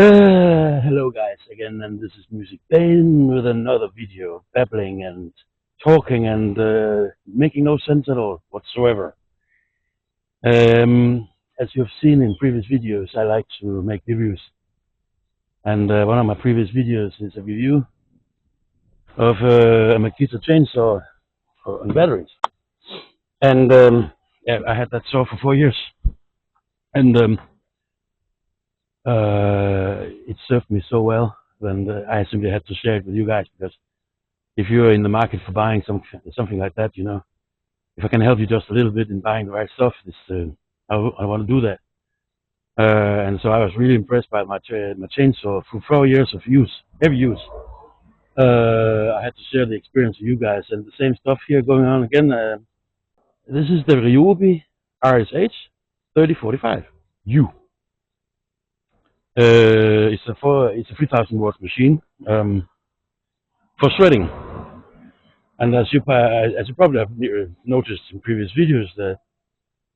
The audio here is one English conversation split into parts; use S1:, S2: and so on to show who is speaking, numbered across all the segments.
S1: Hello guys again, and this is Music Bane with another video, babbling and talking and making no sense at all whatsoever. As you have seen in previous videos, I like to make reviews, and one of my previous videos is a review of a Makita chainsaw on batteries. And yeah, I had that saw for 4 years, and it served me so well, and I simply had to share it with you guys, because if you're in the market for buying something like that, you know, if I can help you just a little bit in buying the right stuff, I want to do that. And so I was really impressed by my chainsaw for 4 years of heavy use. I had to share the experience with you guys, and the same stuff here going on again. This is the Ryobi RSH3045U. It's a 3000 watt machine for shredding. And as you probably have noticed in previous videos, that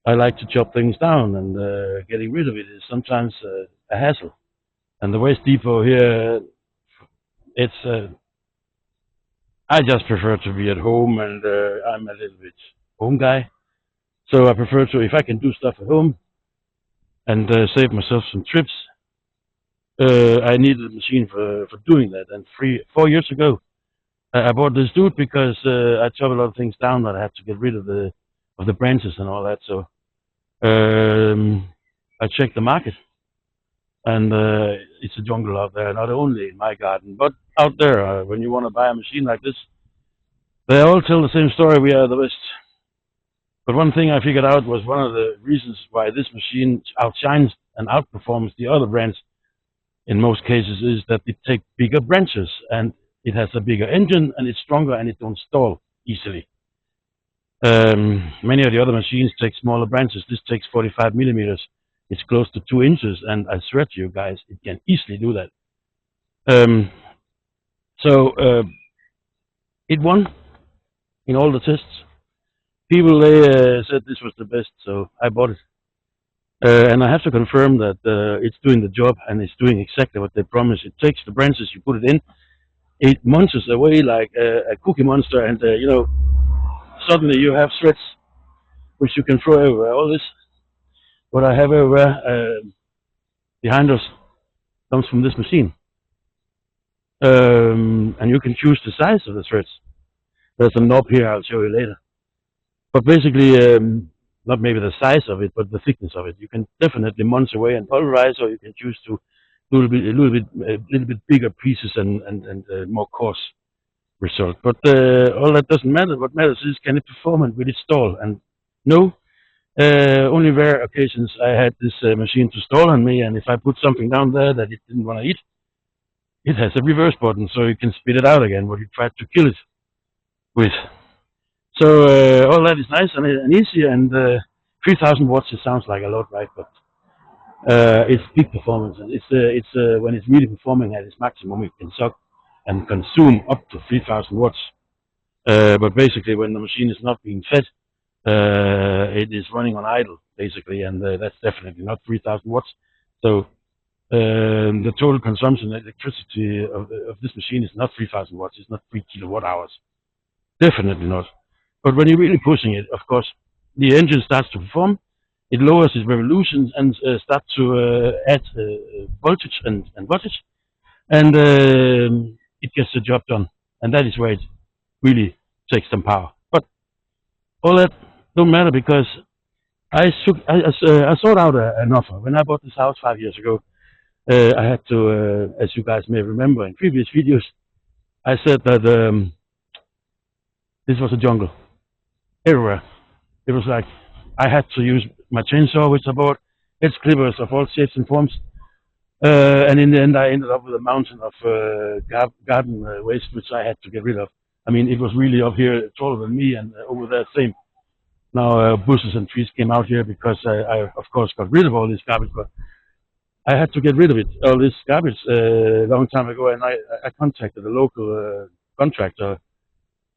S1: I like to chop things down, and getting rid of it is sometimes a hassle. And the Waste Depot here, I just prefer to be at home, and I'm a little bit home guy. So I prefer to, if I can do stuff at home and save myself some trips, I needed a machine for doing that. And 4 years ago, I bought this dude because I chop a lot of things down that I had to get rid of the branches and all that. So I checked the market, and it's a jungle out there, not only in my garden, but out there. When you want to buy a machine like this, they all tell the same story: we are the best. But one thing I figured out was one of the reasons why this machine outshines and outperforms the other brands in most cases is that it takes bigger branches, and it has a bigger engine, and it's stronger, and it don't stall easily. Many of the other machines take smaller branches. This takes 45 millimeters. It's close to 2 inches, and I swear to you guys, it can easily do that. It won in all the tests. People, they said this was the best, so I bought it. And I have to confirm that it's doing the job, and it's doing exactly what they promised. It takes the branches, you put it in, it munches away like a cookie monster, and you know, suddenly you have threads which you can throw everywhere. All this, what I have everywhere behind us, comes from this machine. And you can choose the size of the threads. There's a knob here, I'll show you later. But basically, not maybe the size of it, but the thickness of it. You can definitely munch away and pulverize, or you can choose to do a little bit bigger pieces and more coarse result. But all that doesn't matter. What matters is, can it perform, and will it stall? And no, only rare occasions I had this machine to stall on me, and if I put something down there that it didn't want to eat, it has a reverse button, so you can spit it out again what you tried to kill it with. So all that is nice and easy, and 3000 watts, it sounds like a lot, right? But it's peak performance, and it's when it's really performing at its maximum, it can suck and consume up to 3000 watts. But basically, when the machine is not being fed, it is running on idle, basically, and that's definitely not 3000 watts. So the total consumption of electricity of this machine is not 3000 watts. It's not 3 kilowatt hours. Definitely not. But when you're really pushing it, of course, the engine starts to perform. It lowers its revolutions and starts to add voltage and wattage, and it gets the job done. And that is where it really takes some power. But all that don't matter, because I sought out an offer. When I bought this house 5 years ago, I had to, as you guys may remember in previous videos, I said that this was a jungle everywhere. It was like I had to use my chainsaw, which I bought, edge clippers of all shapes and forms, and in the end I ended up with a mountain of garden waste, which I had to get rid of. I mean, it was really up here taller than me, and over there same. Now bushes and trees came out here because I of course got rid of all this garbage, but I had to get rid of it, all this garbage, a long time ago, and I contacted a local contractor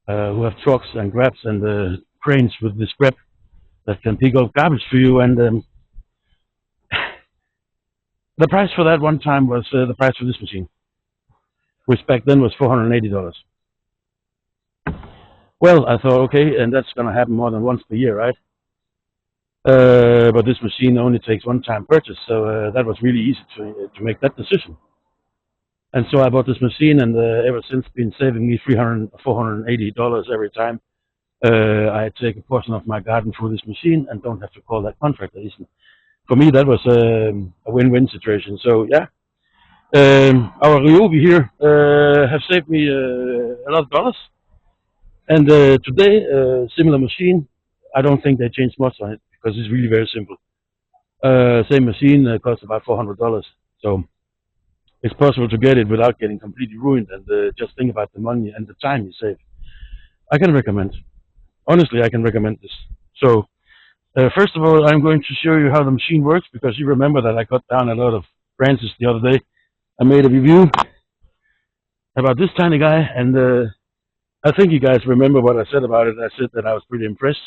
S1: who have trucks and grabs and cranes with this grab that can pick up garbage for you, and The price for that one time was the price for this machine, which back then was $480. Well, I thought, okay, and that's going to happen more than once per year, right? But this machine only takes one-time purchase, so that was really easy to make that decision. And so I bought this machine, and ever since been saving me $480 every time I take a portion of my garden through this machine and don't have to call that contractor. For me, that was a win-win situation. So yeah, our Ryobi here have saved me a lot of dollars. And today, similar machine, I don't think they changed much on it because it's really very simple. Same machine costs about $400, so it's possible to get it without getting completely ruined. And just think about the money and the time you save. I can recommend. Honestly, I can recommend this. So first of all, I'm going to show you how the machine works, because you remember that I cut down a lot of branches the other day. I made a review about this tiny guy, and I think you guys remember what I said about it. I said that I was pretty impressed.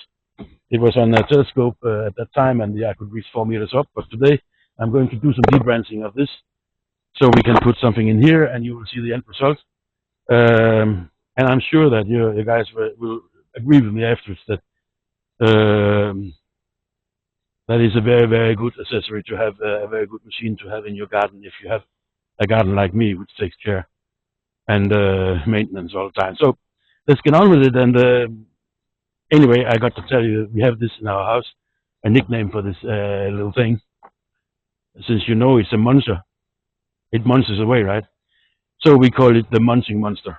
S1: It was on a telescope at that time, and yeah, I could reach 4 meters up. But today, I'm going to do some deep branching of this, so we can put something in here, and you will see the end result. And I'm sure that you guys will agree with me afterwards that that is a very, very good accessory to have, a very good machine to have in your garden if you have a garden like me, which takes care and maintenance all the time. So let's get on with it. And anyway, I got to tell you, we have this in our house, a nickname for this little thing. Since you know it's a monster, it munches away, right? So we call it the munching monster.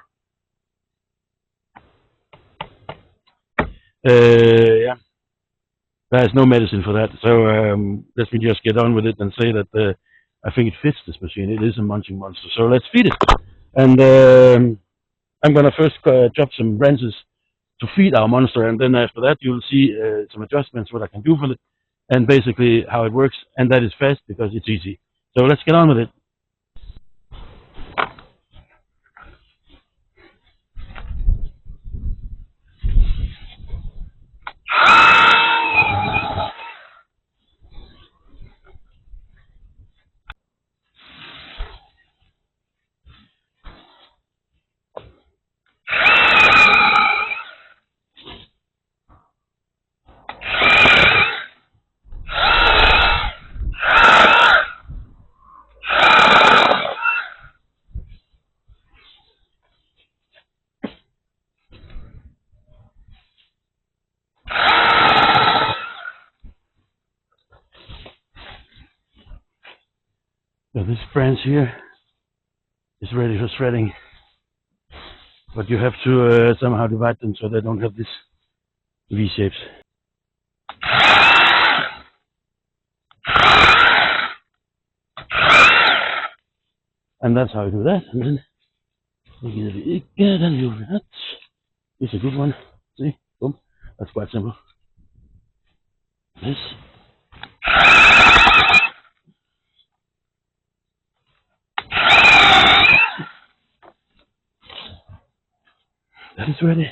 S1: Yeah, there's no medicine for that. So let me just get on with it and say that I think it fits this machine. It is a munching monster. So let's feed it. And I'm going to first chop some branches to feed our monster, and then after that you'll see some adjustments, what I can do for it, and basically how it works, and that is fast because it's easy. So let's get on with it. So this branch here is ready for shredding, but you have to somehow divide them so they don't have this V shapes. And that's how you do that. And then it's a good one. See, boom. That's quite simple. This. That is ready.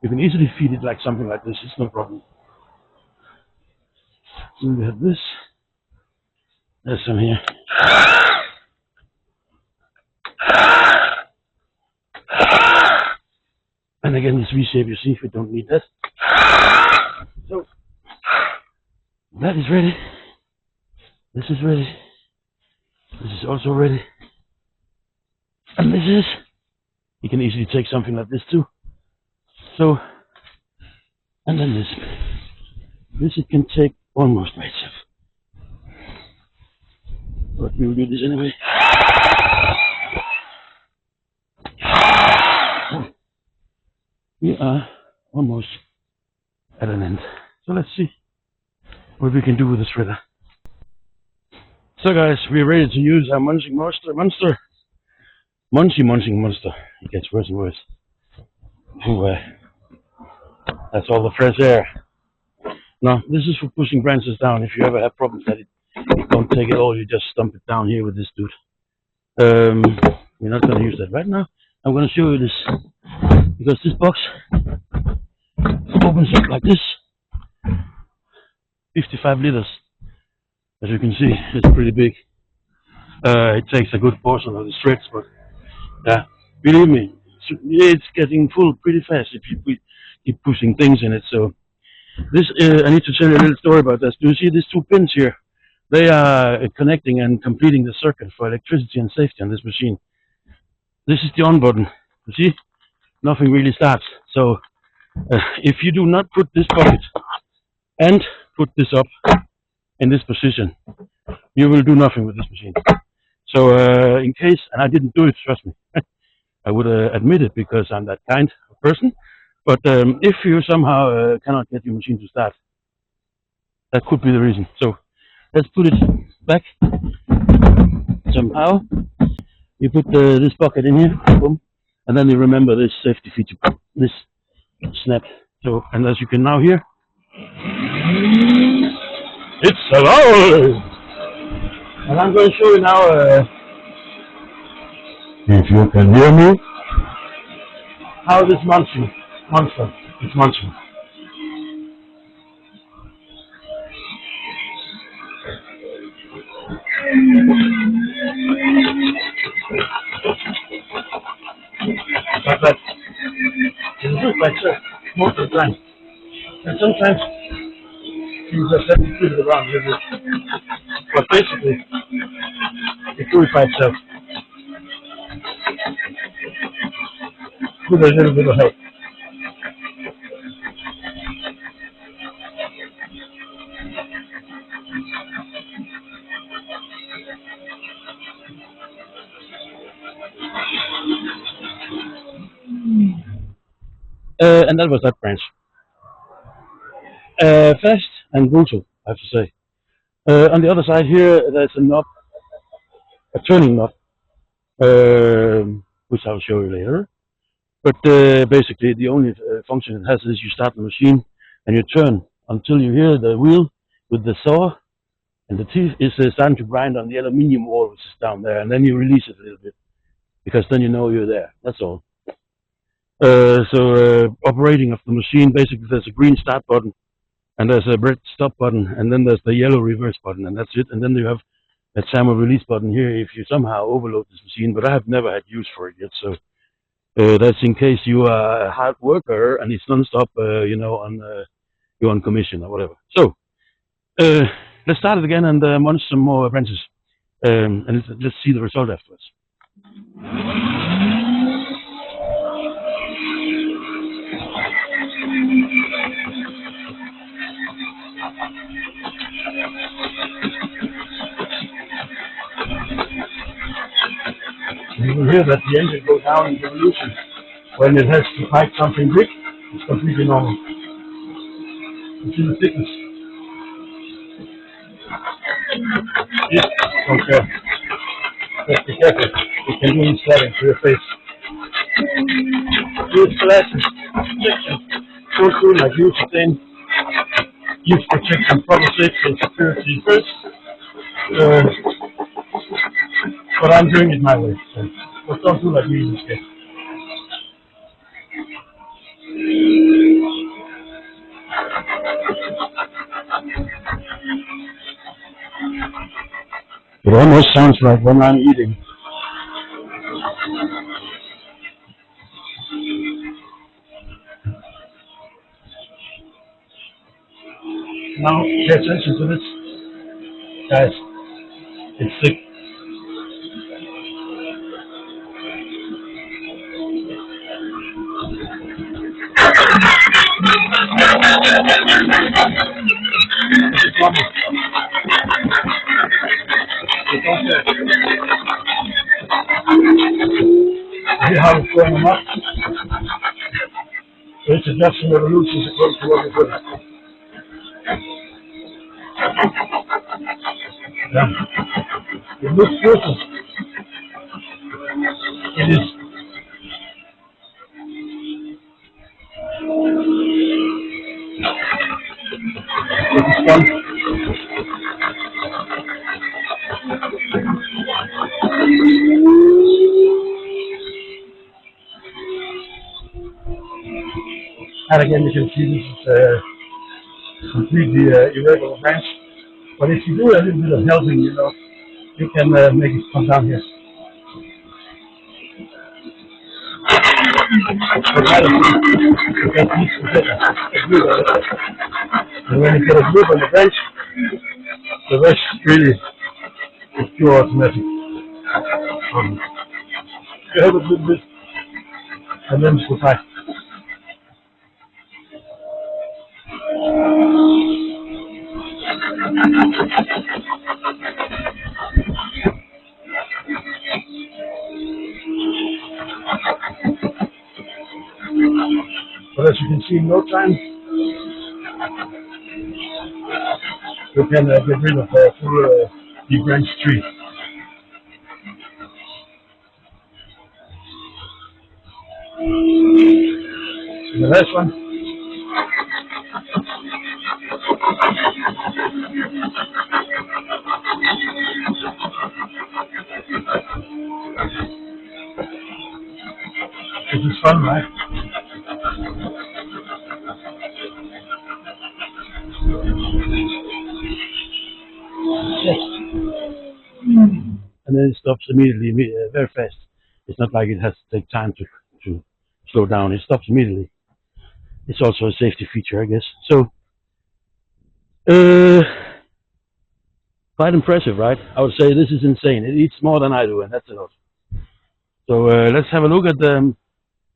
S1: You can easily feed it like something like this. It's no problem. Then we have this. There's some here. And again, this V shape, you see, we don't need that. So that is ready. This is ready. This is also ready. And this is. You can easily take something like this too. So, and then this it can take almost by itself. But we will do this anyway. We are almost at an end. So let's see what we can do with the shredder. So guys, we're ready to use our munching monster. Munching monster. It gets worse and worse. Ooh, that's all the fresh air. Now, this is for pushing branches down. If you ever have problems that it don't take it all, you just stump it down here with this dude. We're not going to use that right now. I'm going to show you this, because this box opens up like this. 55 liters. As you can see, it's pretty big. It takes a good portion of the threads, but yeah, believe me, it's getting full pretty fast if you keep pushing things in it. So this, I need to tell you a little story about this. Do you see these two pins here? They are connecting and completing the circuit for electricity and safety on this machine. This is the on button. You see, nothing really starts. So if you do not put this pocket and put this up in this position, you will do nothing with this machine. So in case, and I didn't do it, trust me, I would admit it because I'm that kind of person. But if you somehow cannot get your machine to start, that could be the reason. So let's put it back somehow. You put this pocket in here, boom, and then you remember this safety feature, this snap. So, and as you can now hear, it's alive! And I'm going to show you now, if you can hear me, how this monster is munching. Like that. You do it like that most of the time. And sometimes you just have to flip it around a little bit. But basically, it do it by itself. With a little bit of help. And that was that branch. Fast and brutal, I have to say. On the other side here, there's a knob, a turning knob, which I'll show you later. But basically, the only function it has is you start the machine and you turn until you hear the wheel with the saw and the teeth is starting to grind on the aluminium wall, which is down there, and then you release it a little bit because then you know you're there. That's all. So operating of the machine, basically, there's a green start button and there's a red stop button, and then there's the yellow reverse button, and that's it. And then you have a timer release button here if you somehow overload this machine, but I have never had use for it yet. So that's in case you are a hard worker and it's non-stop, you know, you're on commission or whatever. So let's start it again and munch some more branches, and let's see the result afterwards. You will hear that the engine goes down in revolution. When it has to fight something big, it's completely normal. You see the thickness. Yes, don't care. Just be careful. You can do stabbing to your face. Use glasses, protection. Don't do like you sustain. Use protection, proper safety and security first. But I'm doing it my way. So. But don't do like me in this case. It almost sounds like when I'm eating. Now, pay attention to this. Guys, it's thick. See how it's going up? So it's adjusting revolutions according to what we put. Yeah. It looks brutal. It is. It is fun. And again, you can see this is completely irregular branch. But if you do a little bit of helping, you know, you can make it come down here. And when you get a grip on the bench, the rest really is pure automatic. You have a little bit, and then go back. But as you can see, in no time, you can get rid of a full debranched tree. And the last one, this is fun, right? Yes. And then it stops immediately, very fast. It's not like it has to take time to slow down. It stops immediately. It's also a safety feature, I guess. So, quite impressive, right? I would say this is insane. It eats more than I do, and that's a lot. So let's have a look at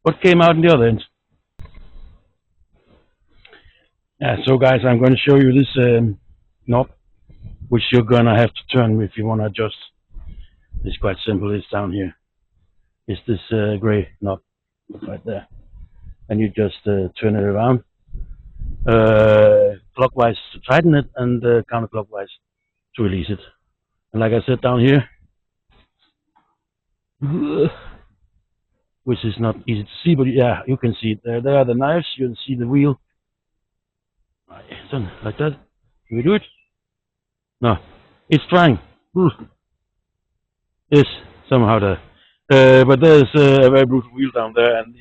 S1: what came out in the other end. Yeah, so guys, I'm going to show you this knob, which you're going to have to turn if you want to adjust. It's quite simple. It's down here. It's this gray knob right there. And you just turn it around clockwise to tighten it and counterclockwise to release it. And like I said down here, which is not easy to see, but yeah, you can see it. There are the knives. You can see the wheel. Done like that. Can we do it? No, it's trying. Yes, somehow there. But there's a very brutal wheel down there, and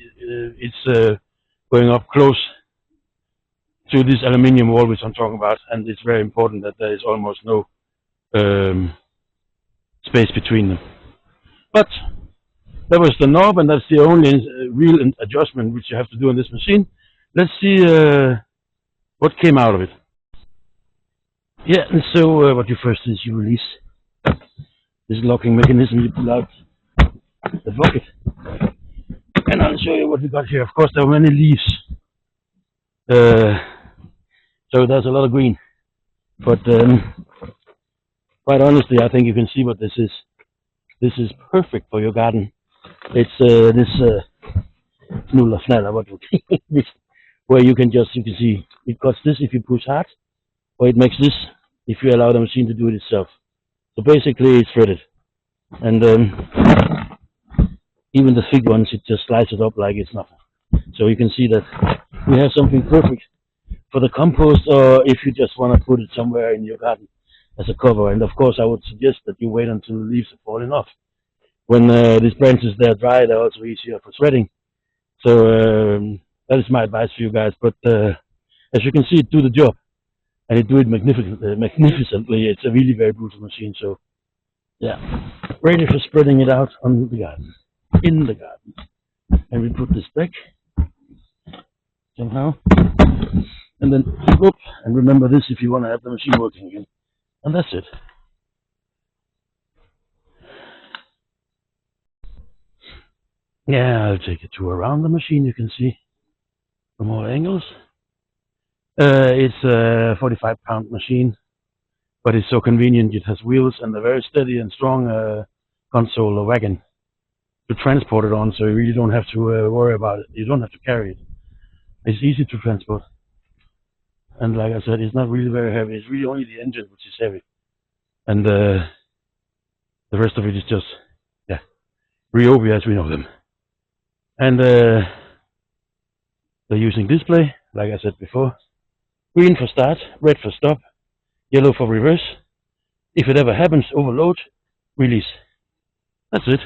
S1: it's going up close to this aluminium wall which I'm talking about, and it's very important that there is almost no space between them. But that was the knob, and that's the only real adjustment which you have to do on this machine. Let's see what came out of it. Yeah, and so what you first do is you release this locking mechanism. You pull out the bucket, and I'll show you what we got here. Of course, there are many leaves, so there's a lot of green. But quite honestly, I think you can see what this is. This is perfect for your garden. It's this knuller fnaller, what you where you can see it cuts this if you push hard, or it makes this if you allow the machine to do it itself. So basically, it's threaded, and even the thick ones, it just slices up like it's nothing. So you can see that we have something perfect for the compost, or if you just want to put it somewhere in your garden as a cover. And of course, I would suggest that you wait until the leaves are falling off. When these branches they're dry, they're also easier for threading. So that is my advice for you guys. But as you can see, it do the job, and it do it magnificently. It's a really very brutal machine. So yeah, ready for spreading it out on the garden, in the garden. And we put this back somehow, and then whoop, and remember this if you want to have the machine working again. And that's it. Yeah, I'll take a tour around the machine. You can see from all angles. It's a 45-pound machine, but it's so convenient. It has wheels and a very steady and strong console or wagon to transport it on, so you really don't have to worry about it. You don't have to carry it. It's easy to transport. And like I said, it's not really very heavy. It's really only the engine which is heavy. And the rest of it is just, yeah, Ryobi as we know them. And they're using display, like I said before. Green for start, red for stop, yellow for reverse. If it ever happens, overload, release. That's it.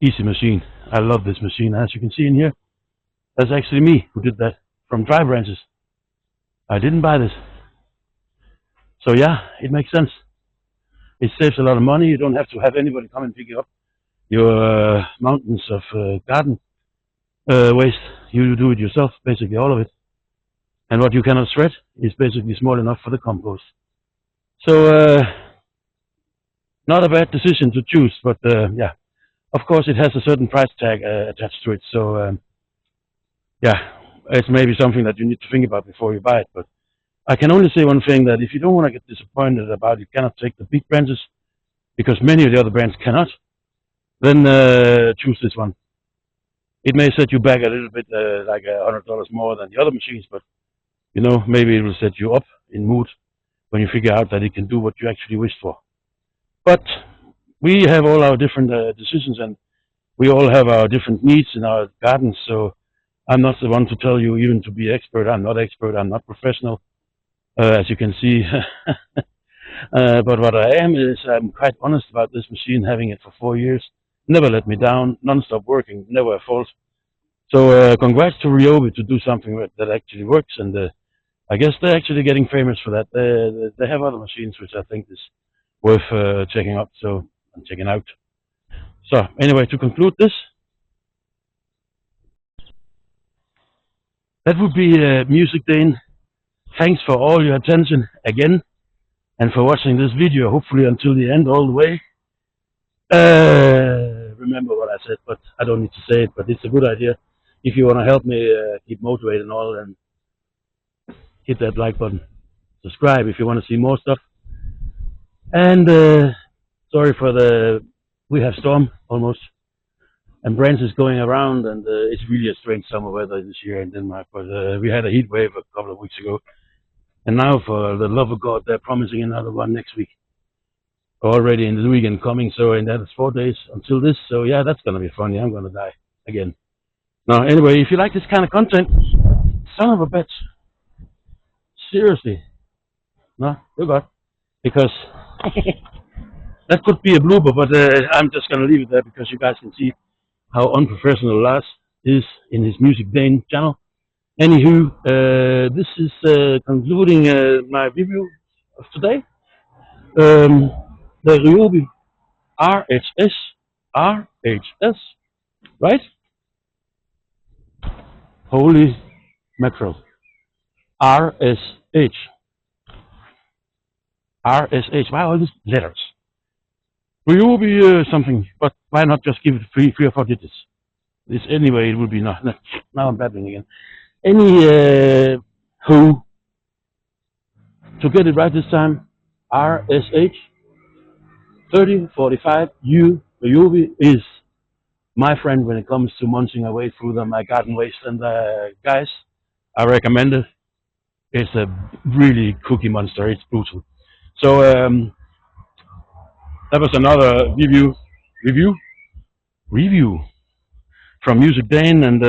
S1: Easy machine. I love this machine. As you can see in here, that's actually me who did that from dry branches. I didn't buy this. So yeah, it makes sense. It saves a lot of money. You don't have to have anybody come and pick you up your mountains of garden waste. You do it yourself, basically all of it. And what you cannot shred is basically small enough for the compost. So not a bad decision to choose, but yeah, of course it has a certain price tag attached to it. So yeah, it's maybe something that you need to think about before you buy it. But I can only say one thing, that if you don't want to get disappointed about, you cannot take the big branches, because many of the other brands cannot, then choose this one. It may set you back a little bit, like $100 more than the other machines, but you know, maybe it will set you up in mood when you figure out that it can do what you actually wished for. But we have all our different decisions, and we all have our different needs in our gardens, so I'm not the one to tell you even to be expert. I'm not expert, I'm not professional, as you can see. But what I am is, I'm quite honest about this machine, having it for 4 years. Never let me down, non-stop working, never a fault. So congrats to Ryobi to do something that actually works, and I guess they're actually getting famous for that. They have other machines which I think is worth checking out. So I'm checking out. So anyway, to conclude this, that would be Music Dane. Thanks for all your attention again, and for watching this video, hopefully until the end, all the way. Remember what I said, but I don't need to say it, but it's a good idea. If you want to help me keep motivated and all, then hit that like button. Subscribe if you want to see more stuff. And sorry for we have storm almost, and branches going around, and it's really a strange summer weather this year in Denmark. But we had a heat wave a couple of weeks ago, and now, for the love of God, they're promising another one next week, already in the weekend coming. So, and that's 4 days until this. So yeah, that's gonna be funny. I'm gonna die again. Now, anyway, if you like this kind of content, son of a bitch, seriously, no, you got, because that could be a blooper, but I'm just gonna leave it there because you guys can see how unprofessional Lars is in his Music Dane channel. Anywho, this is concluding my review of today. The Ryobi RSH, right? Holy mackerel. RSH. Why all these letters? Ryobi something, but why not just give it three or four digits? This anyway, it would be not. Now I'm babbling again. Who to get it right this time? RSH3045U. Ryobi is my friend when it comes to munching away through my garden waste. And guys, I recommend it. It's a really cookie monster. It's brutal. So that was another review from Music Dane, and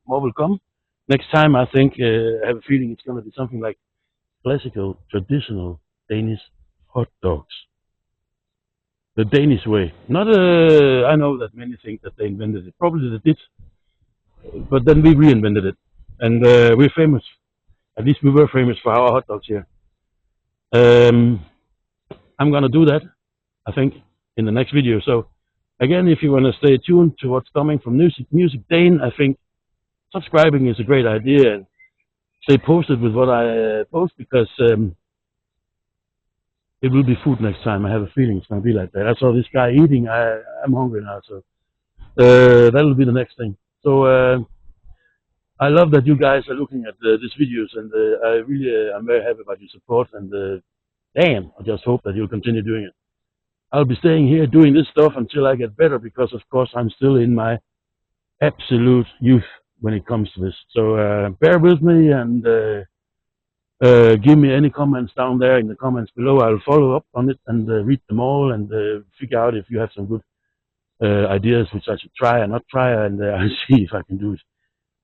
S1: more will come. Next time, I think, I have a feeling it's going to be something like classical, traditional Danish hot dogs. The Danish way. Not I know that many think that they invented it. Probably they did. But then we reinvented it. And we're famous. At least we were famous for our hot dogs here. I'm going to do that, I think, in the next video. So, again, if you want to stay tuned to what's coming from Music Dane, I think subscribing is a great idea. And stay posted with what I post, because it will be food next time. I have a feeling it's going to be like that. I saw this guy eating. I'm hungry now, so that'll be the next thing. So I love that you guys are looking at these videos, and I really am very happy about your support. And damn, I just hope that you'll continue doing it. I'll be staying here doing this stuff until I get better, because of course I'm still in my absolute youth when it comes to this. So bear with me, and give me any comments down there in the comments below. I'll follow up on it and read them all, and figure out if you have some good ideas which I should try or not try, and I'll see if I can do it.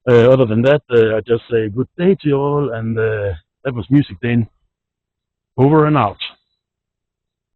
S1: Other than that, I just say good day to you all, and that was Music Dane, over and out.